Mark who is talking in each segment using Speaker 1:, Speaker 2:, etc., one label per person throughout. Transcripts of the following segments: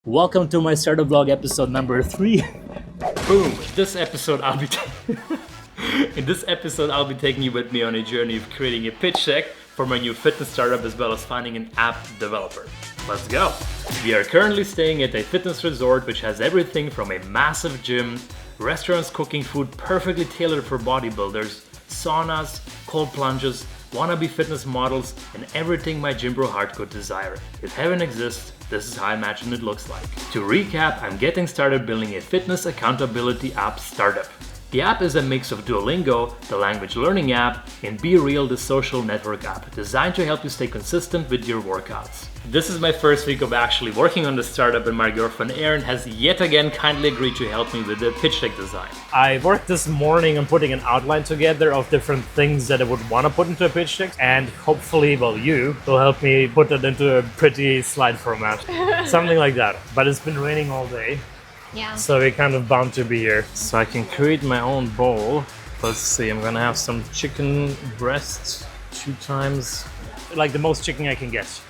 Speaker 1: Welcome to my startup vlog episode number 3. Boom! In this episode, I'll be taking you with me on a journey of creating a pitch deck for my new fitness startup as well as finding an app developer. Let's go! We are currently staying at a fitness resort which has everything from a massive gym, restaurants cooking food perfectly tailored for bodybuilders, saunas, cold plunges, wannabe fitness models, and everything my gym bro heart could desire. If heaven exists, this is how I imagine it looks like. To recap, I'm getting started building a fitness accountability app startup. The app is a mix of Duolingo, the language learning app, and Be Real, the social network app, designed to help you stay consistent with your workouts. This is my first week of actually working on the startup, and my girlfriend Erin has yet again kindly agreed to help me with the pitch deck design. I worked this morning on putting an outline together of different things that I would want to put into a pitch deck, and hopefully, you will help me put it into a pretty slide format. Something like that. But it's been raining all day.
Speaker 2: Yeah.
Speaker 1: So we're kind of bound to be here. So I can create my own bowl. Let's see, I'm gonna have some chicken breasts 2 times. Like the most chicken I can get.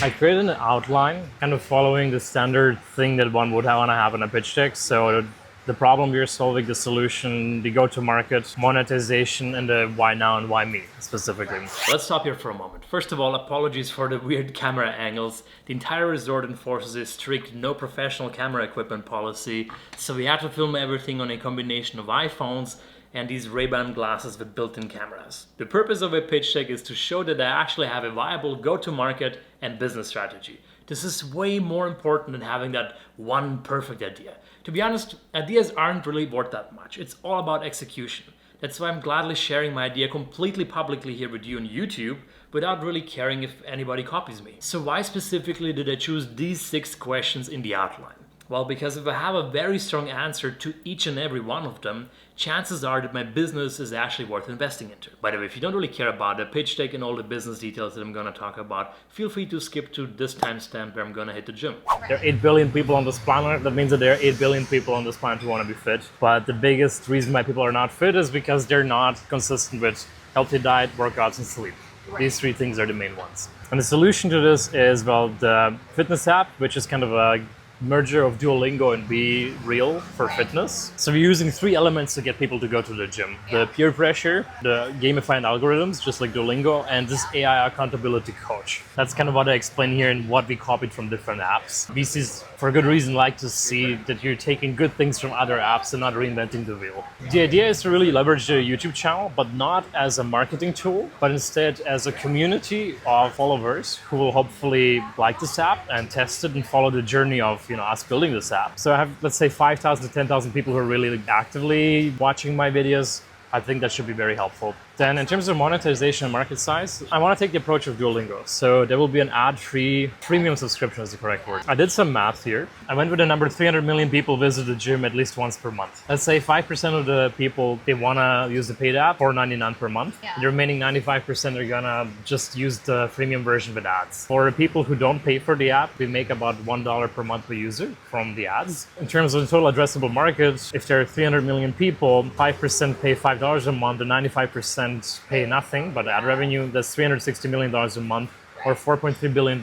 Speaker 1: I created an outline, kind of following the standard thing that one would want to have in a pitch deck. So the problem we're solving, the solution, the go-to-market, monetization, and the why now and why me specifically. Let's stop here for a moment. First of all, apologies for the weird camera angles. The entire resort enforces a strict no professional camera equipment policy, so we had to film everything on a combination of iPhones and these Ray-Ban glasses with built-in cameras. The purpose of a pitch deck is to show that I actually have a viable go-to-market and business strategy. This is way more important than having that one perfect idea. To be honest, ideas aren't really worth that much. It's all about execution. That's why I'm gladly sharing my idea completely publicly here with you on YouTube without really caring if anybody copies me. So why specifically did I choose these 6 questions in the outline? Well, because if I have a very strong answer to each and every one of them, chances are that my business is actually worth investing into. By the way, if you don't really care about the pitch deck and all the business details that I'm going to talk about, feel free to skip to this timestamp where I'm going to hit the gym. There are 8 billion people on this planet. That means that there are 8 billion people on this planet who want to be fit. But the biggest reason why people are not fit is because they're not consistent with healthy diet, workouts, and sleep. Right. These 3 things are the main ones. And the solution to this is, well, the fitness app, which is kind of a merger of Duolingo and Be Real for fitness. So we're using 3 elements to get people to go to the gym. The peer pressure, the gamified algorithms, just like Duolingo, and this AI accountability coach. That's kind of what I explain here and what we copied from different apps. VCs, for good reason, like to see that you're taking good things from other apps and not reinventing the wheel. The idea is to really leverage the YouTube channel, but not as a marketing tool, but instead as a community of followers who will hopefully like this app and test it and follow the journey of us building this app. So I have, let's say, 5,000 to 10,000 people who are really actively watching my videos. I think that should be very helpful. Then in terms of monetization and market size, I want to take the approach of Duolingo. So there will be an ad-free premium subscription is the correct word. I did some math here. I went with the number 300 million people visit the gym at least once per month. Let's say 5% of the people, they want to use the paid app, $4.99 per month. Yeah. The remaining 95% are going to just use the freemium version with ads. For the people who don't pay for the app, we make about $1 per month per user from the ads. In terms of the total addressable market, if there are 300 million people, 5% pay $5 a month, and 95% pay nothing, but ad revenue, that's $360 million a month, or $4.3 billion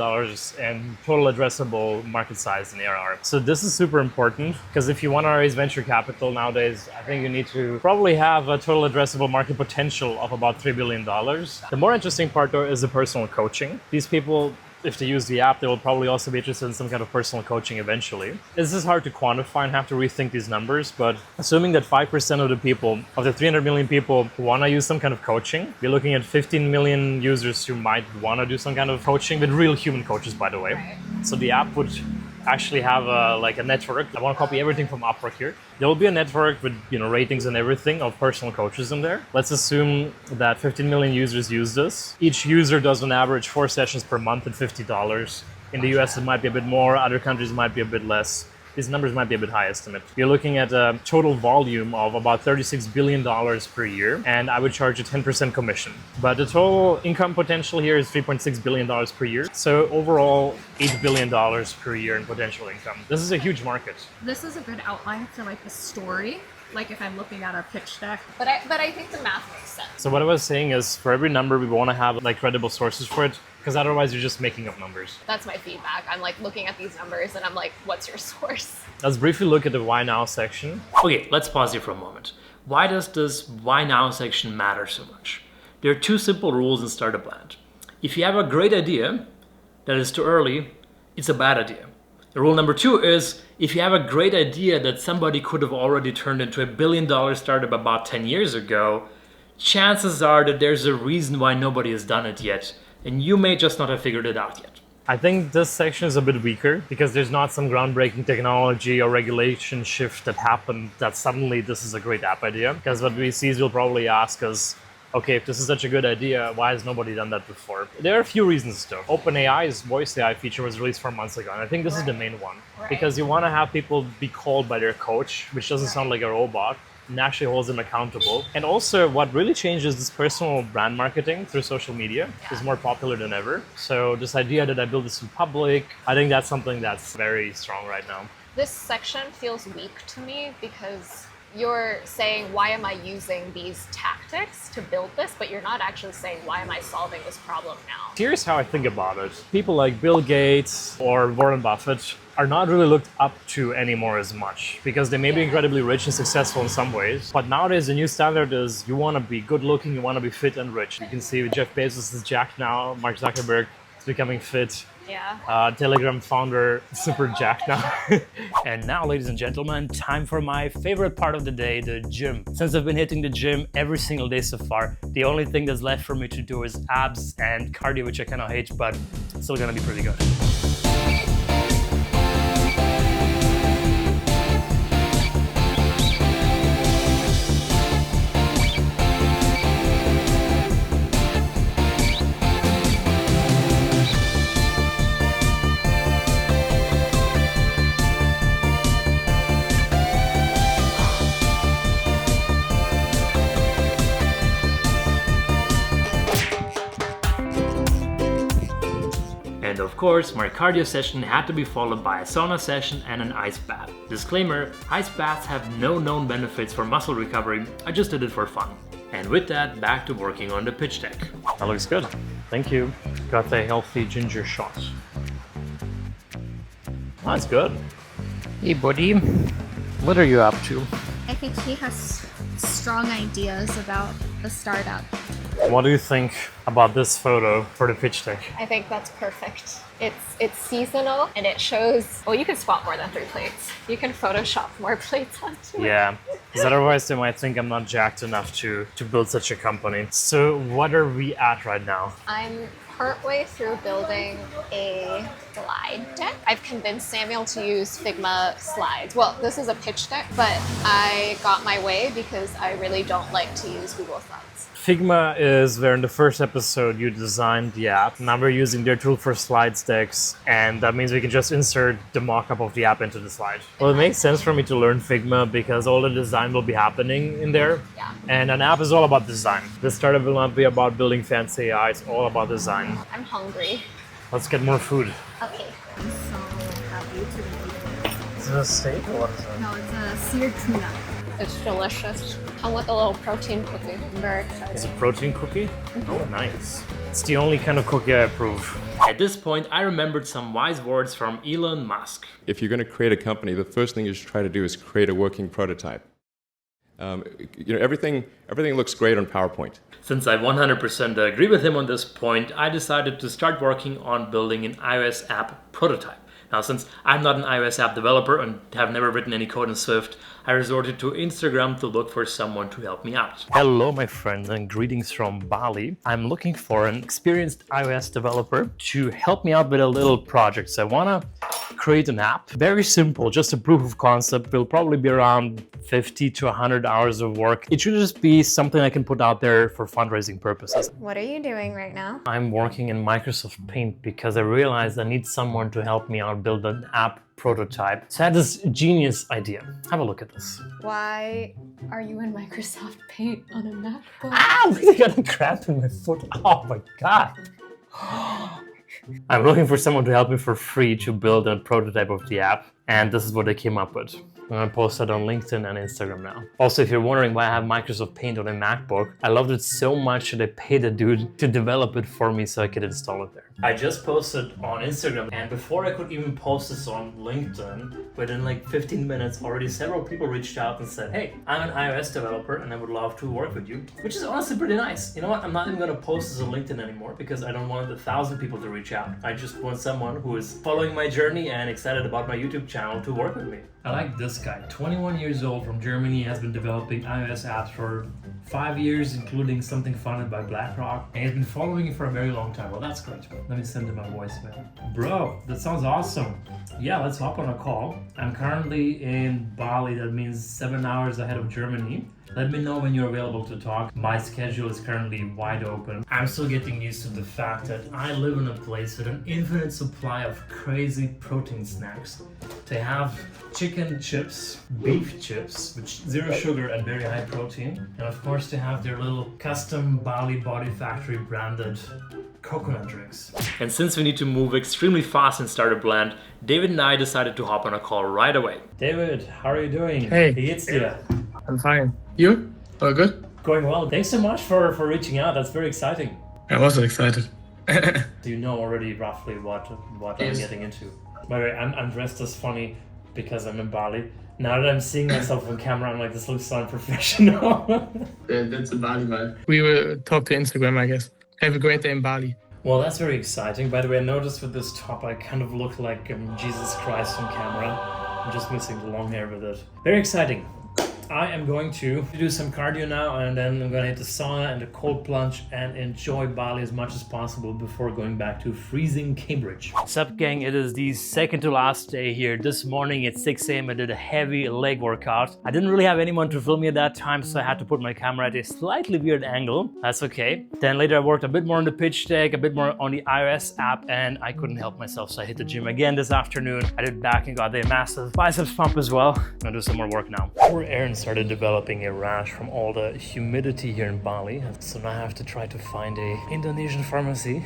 Speaker 1: in total addressable market size in ARR. So this is super important, because if you want to raise venture capital nowadays, I think you need to probably have a total addressable market potential of about $3 billion. The more interesting part, though, is the personal coaching. These people, if they use the app, they will probably also be interested in some kind of personal coaching eventually. This is hard to quantify and have to rethink these numbers, but assuming that 5% of the people, of the 300 million people who want to use some kind of coaching, we're looking at 15 million users who might want to do some kind of coaching with real human coaches, by the way. Right. So the app would actually have a network. I want to copy everything from Upwork here. There will be a network with ratings and everything of personal coaches in there. Let's assume that 15 million users use this. Each user does on average 4 sessions per month at $50. In the US, it might be a bit more. Other countries might be a bit less. These numbers might be a bit high estimate. You're looking at a total volume of about $36 billion per year, and I would charge a 10% commission. But the total income potential here is $3.6 billion per year. So overall, $8 billion per year in potential income. This is a huge market.
Speaker 2: This is a good outline for like the story. Like if I'm looking at a pitch deck, but I think the math makes sense.
Speaker 1: So what I was saying is, for every number we want to have like credible sources for it. because otherwise you're just making up numbers.
Speaker 2: That's my feedback. I'm like looking at these numbers and I'm like, what's your source?
Speaker 1: Let's briefly look at the why now section. Okay, let's pause here for a moment. Why does this why now section matter so much? There are two simple rules in Startup Land. If you have a great idea that is too early, it's a bad idea. The rule number two is, if you have a great idea that somebody could have already turned into a $1 billion startup about 10 years ago, chances are that there's a reason why nobody has done it yet, and you may just not have figured it out yet. I think this section is a bit weaker because there's not some groundbreaking technology or regulation shift that happened that suddenly this is a great app idea. Because what we see is you'll probably ask us, okay, if this is such a good idea, why has nobody done that before? There are a few reasons though. OpenAI's voice AI feature was released 4 months ago, and I think this is the main one. Because you want to have people be called by their coach, which doesn't sound like a robot, and actually holds them accountable. And also what really changed is this personal brand marketing through social media is more popular than ever. So this idea that I build this in public, I think that's something that's very strong right now.
Speaker 2: This section feels weak to me because you're saying, why am I using these tactics to build this? But you're not actually saying, why am I solving this problem now?
Speaker 1: Here's how I think about it. People like Bill Gates or Warren Buffett are not really looked up to anymore as much because they may be incredibly rich and successful in some ways. But nowadays, the new standard is you want to be good looking, you want to be fit and rich. You can see Jeff Bezos is jacked now, Mark Zuckerberg is becoming fit.
Speaker 2: Yeah.
Speaker 1: Telegram founder, super jacked now. And now, ladies and gentlemen, time for my favorite part of the day, the gym. Since I've been hitting the gym every single day so far, the only thing that's left for me to do is abs and cardio, which I kind of hate, but it's still gonna be pretty good. And of course, my cardio session had to be followed by a sauna session and an ice bath. Disclaimer, ice baths have no known benefits for muscle recovery, I just did it for fun. And with that, back to working on the pitch deck. That looks good. Thank you. Got a healthy ginger shot. That's good. Hey buddy, what are you up to?
Speaker 3: I think he has strong ideas about the startup.
Speaker 1: What do you think about this photo for the pitch deck?
Speaker 2: I think that's perfect. It's seasonal and it shows, well, you can spot more than 3 plates. You can Photoshop more plates onto it.
Speaker 1: Yeah, because otherwise they might think I'm not jacked enough to build such a company. So what are we at right now?
Speaker 2: I'm partway through building a slide deck. I've convinced Samuel to use Figma slides. Well, this is a pitch deck, but I got my way because I really don't like to use Google Slides.
Speaker 1: Figma is where in the first episode you designed the app. Now we're using their tool for slides decks, and that means we can just insert the mock-up of the app into the slide. Well, it makes sense for me to learn Figma because all the design will be happening in there.
Speaker 2: Yeah.
Speaker 1: And an app is all about design. This startup will not be about building fancy AI, it's all about design.
Speaker 2: I'm hungry.
Speaker 1: Let's get more food.
Speaker 2: Okay.
Speaker 3: I'm so happy to be eating it.
Speaker 1: Is it a steak or what is it?
Speaker 3: No, it's a seared tuna.
Speaker 2: It's delicious. Come with a little protein cookie. I'm very excited.
Speaker 1: It's a protein cookie? Oh, nice. It's the only kind of cookie I approve. At this point, I remembered some wise words from Elon Musk.
Speaker 4: If you're going to create a company, the first thing you should try to do is create a working prototype. Everything looks great on PowerPoint.
Speaker 1: Since I 100% agree with him on this point, I decided to start working on building an iOS app prototype. Now, since I'm not an iOS app developer and have never written any code in Swift, I resorted to Instagram to look for someone to help me out. Hello, my friends, and greetings from Bali. I'm looking for an experienced iOS developer to help me out with a little project. So I want to create an app. Very simple, just a proof of concept. Will probably be around 50 to 100 hours of work. It should just be something I can put out there for fundraising purposes.
Speaker 3: What are you doing right now?
Speaker 1: I'm working in Microsoft Paint because I realized I need someone to help me out build an app prototype. So I had this genius idea. Have a look at this.
Speaker 3: Why are you in Microsoft Paint on a MacBook?
Speaker 1: Ah, I got a cramp in my foot. Oh my God. I'm looking for someone to help me for free to build a prototype of the app. And this is what I came up with. I'm gonna post that on LinkedIn and Instagram now. Also, if you're wondering why I have Microsoft Paint on a MacBook, I loved it so much that I paid a dude to develop it for me so I could install it there. I just posted on Instagram, and before I could even post this on LinkedIn, within like 15 minutes already several people reached out and said, hey, I'm an iOS developer and I would love to work with you, which is honestly pretty nice. You know what, I'm not even gonna post this on LinkedIn anymore because I don't want 1,000 people to reach out. I just want someone who is following my journey and excited about my YouTube channel to work with me. I like this guy, 21 years old from Germany, has been developing iOS apps for 5 years, including something funded by BlackRock, and he's been following you for a very long time. Well, that's great. Let me send him a voicemail. Bro, that sounds awesome. Yeah, let's hop on a call. I'm currently in Bali, that means 7 hours ahead of Germany. Let me know when you're available to talk. My schedule is currently wide open. I'm still getting used to the fact that I live in a place with an infinite supply of crazy protein snacks. They have chicken chips, beef chips, with zero sugar and very high protein. And of course they have their little custom Bali Body Factory branded coconut drinks. And since we need to move extremely fast and start a blend, David and I decided to hop on a call right away. David, how are you doing?
Speaker 5: Hey.
Speaker 1: Wie geht's dir?
Speaker 5: I'm fine. You? All good?
Speaker 1: Going well. Thanks so much for reaching out. That's very exciting.
Speaker 5: I'm also excited.
Speaker 1: Do you know already roughly what I'm getting into? By the way, I'm dressed as funny because I'm in Bali. Now that I'm seeing myself on camera, I'm like, this looks so unprofessional.
Speaker 5: That's a Bali vibe. We will talk to Instagram, I guess. Have a great day in Bali.
Speaker 1: Well, that's very exciting. By the way, I noticed with this top, I kind of look like Jesus Christ on camera. I'm just missing the long hair with it. Very exciting. I am going to do some cardio now, and then I'm gonna hit the sauna and the cold plunge and enjoy Bali as much as possible before going back to freezing Cambridge. Sup gang, it is the second to last day here. This morning at 6 a.m. I did a heavy leg workout. I didn't really have anyone to film me at that time, so I had to put my camera at a slightly weird angle. That's okay. Then later I worked a bit more on the pitch deck, a bit more on the iOS app, and I couldn't help myself, so I hit the gym again this afternoon. I did back and got a massive biceps pump as well. I'm gonna do some more work now. Poor Aaron started developing a rash from all the humidity here in Bali, so now I have to try to find a Indonesian pharmacy.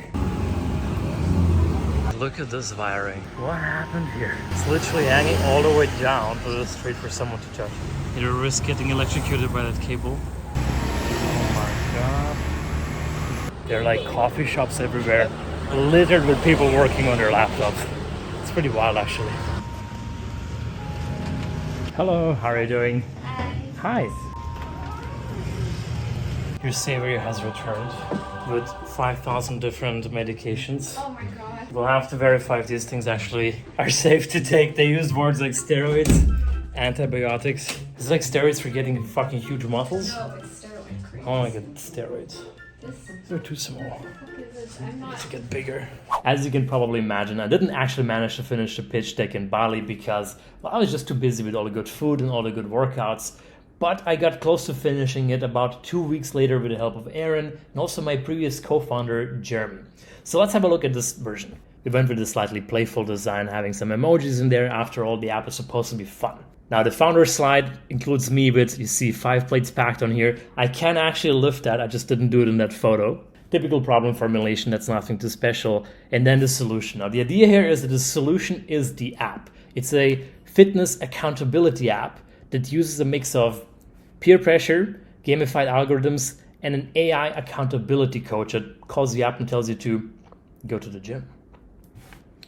Speaker 1: Look at this wiring. What happened here? It's literally hanging all the way down to the street for someone to touch. You risk getting electrocuted by that cable. Oh my god. There are like coffee shops everywhere, littered with people working on their laptops. It's pretty wild actually. Hello, how are you doing? Hi. Your savior has returned with 5,000 different medications.
Speaker 3: Oh my god.
Speaker 1: We'll have to verify if these things actually are safe to take. They use words like steroids, antibiotics. Is it like steroids for getting fucking huge muscles?
Speaker 3: No, it's steroid cream.
Speaker 1: Oh my god, steroids. They're too small. Need to get bigger. As you can probably imagine, I didn't actually manage to finish the pitch deck in Bali because, well, I was just too busy with all the good food and all the good workouts. But I got close to finishing it about 2 weeks later with the help of Aaron and also my previous co-founder, Jeremy. So let's have a look at this version. We went with a slightly playful design, having some emojis in there. After all, the app is supposed to be fun. Now the founder slide includes me with, you see, 5 plates packed on here. I can actually lift that, I just didn't do it in that photo. Typical problem formulation, that's nothing too special. And then the solution. Now the idea here is that the solution is the app. It's a fitness accountability app that uses a mix of peer pressure, gamified algorithms, and an AI accountability coach that calls the app and tells you to go to the gym.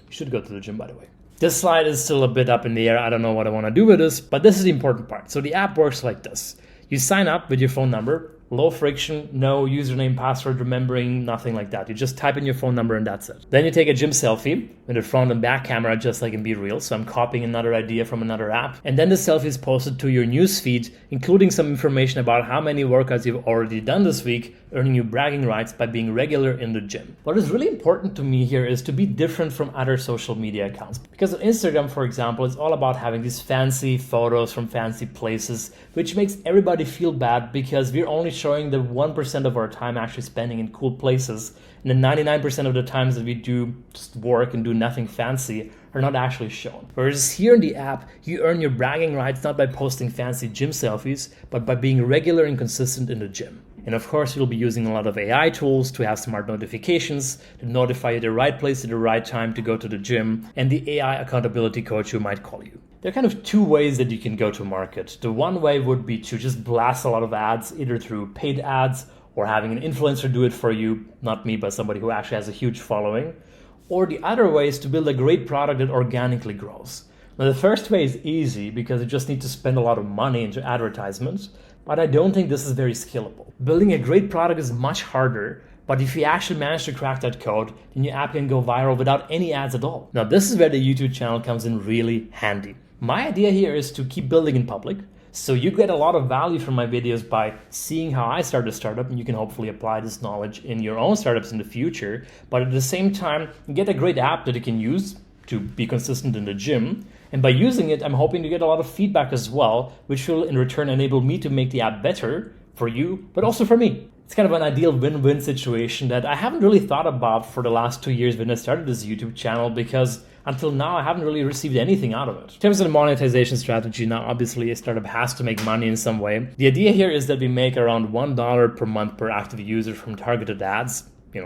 Speaker 1: You should go to the gym, by the way. This slide is still a bit up in the air. I don't know what I want to do with this, but this is the important part. So the app works like this. You sign up with your phone number, low friction, no username, password remembering, nothing like that. You just type in your phone number and that's it. Then you take a gym selfie with the front and back camera, just like in Be Real. So I'm copying another idea from another app. And then the selfie is posted to your newsfeed, including some information about how many workouts you've already done this week, earning you bragging rights by being regular in the gym. What is really important to me here is to be different from other social media accounts. Because on Instagram, for example, it's all about having these fancy photos from fancy places, which makes everybody feel bad because we're only showing the 1% of our time actually spending in cool places. And the 99% of the times that we do just work and do nothing fancy are not actually shown. Whereas here in the app, you earn your bragging rights not by posting fancy gym selfies, but by being regular and consistent in the gym. And of course, you'll be using a lot of AI tools to have smart notifications to notify you the right place at the right time to go to the gym, and the AI accountability coach who might call you. There are kind of two ways that you can go to market. The one way would be to just blast a lot of ads, either through paid ads or having an influencer do it for you, not me, but somebody who actually has a huge following. Or the other way is to build a great product that organically grows. Now, the first way is easy because you just need to spend a lot of money into advertisements, but I don't think this is very scalable. Building a great product is much harder, but if you actually manage to crack that code, then your app can go viral without any ads at all. Now, this is where the YouTube channel comes in really handy. My idea here is to keep building in public, so you get a lot of value from my videos by seeing how I started a startup, and you can hopefully apply this knowledge in your own startups in the future. But at the same time, you get a great app that you can use to be consistent in the gym. And by using it, I'm hoping to get a lot of feedback as well, which will in return enable me to make the app better for you, but also for me. It's kind of an ideal win-win situation that I haven't really thought about for the last 2 years when I started this YouTube channel, because until now I haven't really received anything out of it. In terms of the monetization strategy, now obviously a startup has to make money in some way. The idea here is that we make around $1 per month per active user from targeted ads,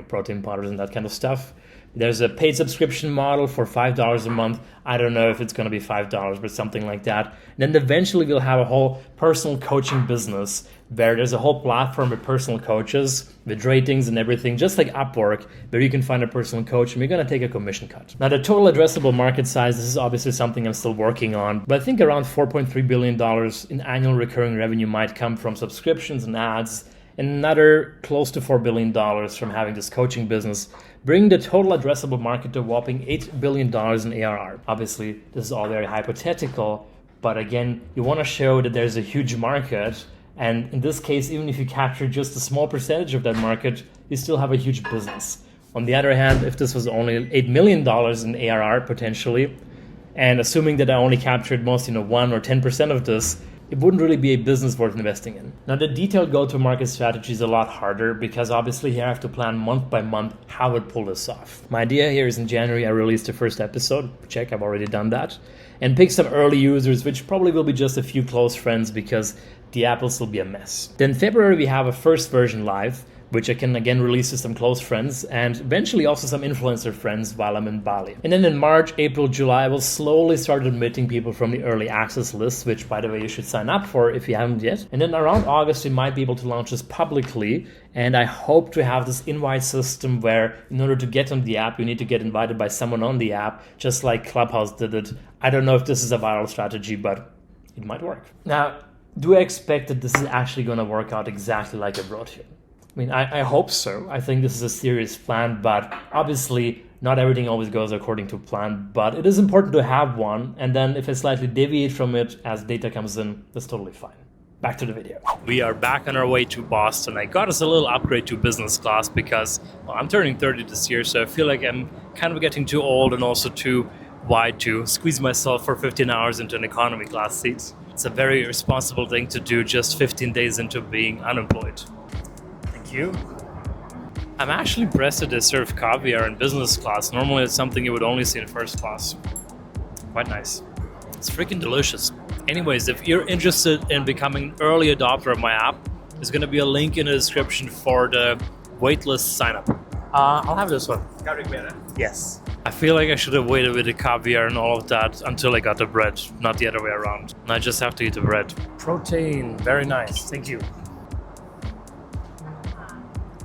Speaker 1: protein powders and that kind of stuff. There's a paid subscription model for $5 a month. I don't know if it's going to be $5, but something like that. And then eventually we'll have a whole personal coaching business where there's a whole platform with personal coaches, with ratings and everything, just like Upwork, where you can find a personal coach and we're going to take a commission cut. Now, the total addressable market size, this is obviously something I'm still working on, but I think around $4.3 billion in annual recurring revenue might come from subscriptions and ads, and another close to $4 billion from having this coaching business, bringing the total addressable market to a whopping $8 billion in ARR. Obviously, this is all very hypothetical, but again, you want to show that there's a huge market, and in this case, even if you capture just a small percentage of that market, you still have a huge business. On the other hand, if this was only $8 million in ARR potentially, and assuming that I only captured most 1 or 10% of this, it wouldn't really be a business worth investing in. Now, the detailed go-to-market strategy is a lot harder because obviously here I have to plan month by month how I would pull this off. My idea here is in January I release the first episode. Check, I've already done that. And pick some early users, which probably will be just a few close friends because the app will still be a mess. Then February we have a first version live, which I can again release to some close friends and eventually also some influencer friends while I'm in Bali. And then in March, April, July, I will slowly start admitting people from the early access list, which by the way you should sign up for if you haven't yet. And then around August, we might be able to launch this publicly. And I hope to have this invite system where in order to get on the app, you need to get invited by someone on the app, just like Clubhouse did it. I don't know if this is a viral strategy, but it might work. Now, do I expect that this is actually going to work out exactly like I wrote here? I mean, I hope so. I think this is a serious plan, but obviously not everything always goes according to plan, but it is important to have one. And then if I slightly deviate from it as data comes in, that's totally fine. Back to the video. We are back on our way to Boston. I got us a little upgrade to business class because I'm turning 30 this year, so I feel like I'm kind of getting too old and also too wide to squeeze myself for 15 hours into an economy class seat. It's a very responsible thing to do just 15 days into being unemployed. You. I'm actually impressed that they serve caviar in business class. Normally it's something you would only see in first class. Quite nice. It's freaking delicious. Anyways, if you're interested in becoming an early adopter of my app, there's going to be a link in the description for the waitlist sign up. I'll have this one. Yes. I feel like I should have waited with the caviar and all of that until I got the bread, not the other way around. And I just have to eat the bread. Protein, very nice. Thank you.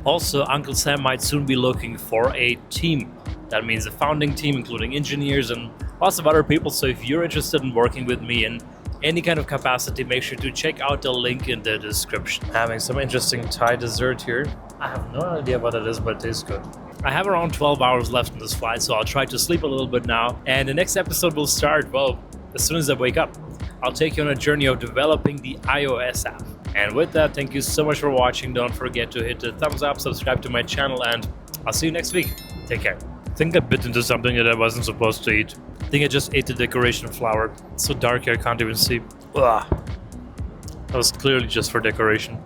Speaker 1: Also, Uncle Sam might soon be looking for a team. That means a founding team, including engineers and lots of other people. So if you're interested in working with me in any kind of capacity, make sure to check out the link in the description. Having some interesting Thai dessert here. I have no idea what it is, but it tastes good. I have around 12 hours left on this flight, so I'll try to sleep a little bit now. And the next episode will start, well, as soon as I wake up. I'll take you on a journey of developing the iOS app. And with that, thank you so much for watching. Don't forget to hit the thumbs up, subscribe to my channel, and I'll see you next week. Take care. I think I bit into something that I wasn't supposed to eat. I think I just ate the decoration flower. It's so dark here, I can't even see. Ugh. That was clearly just for decoration.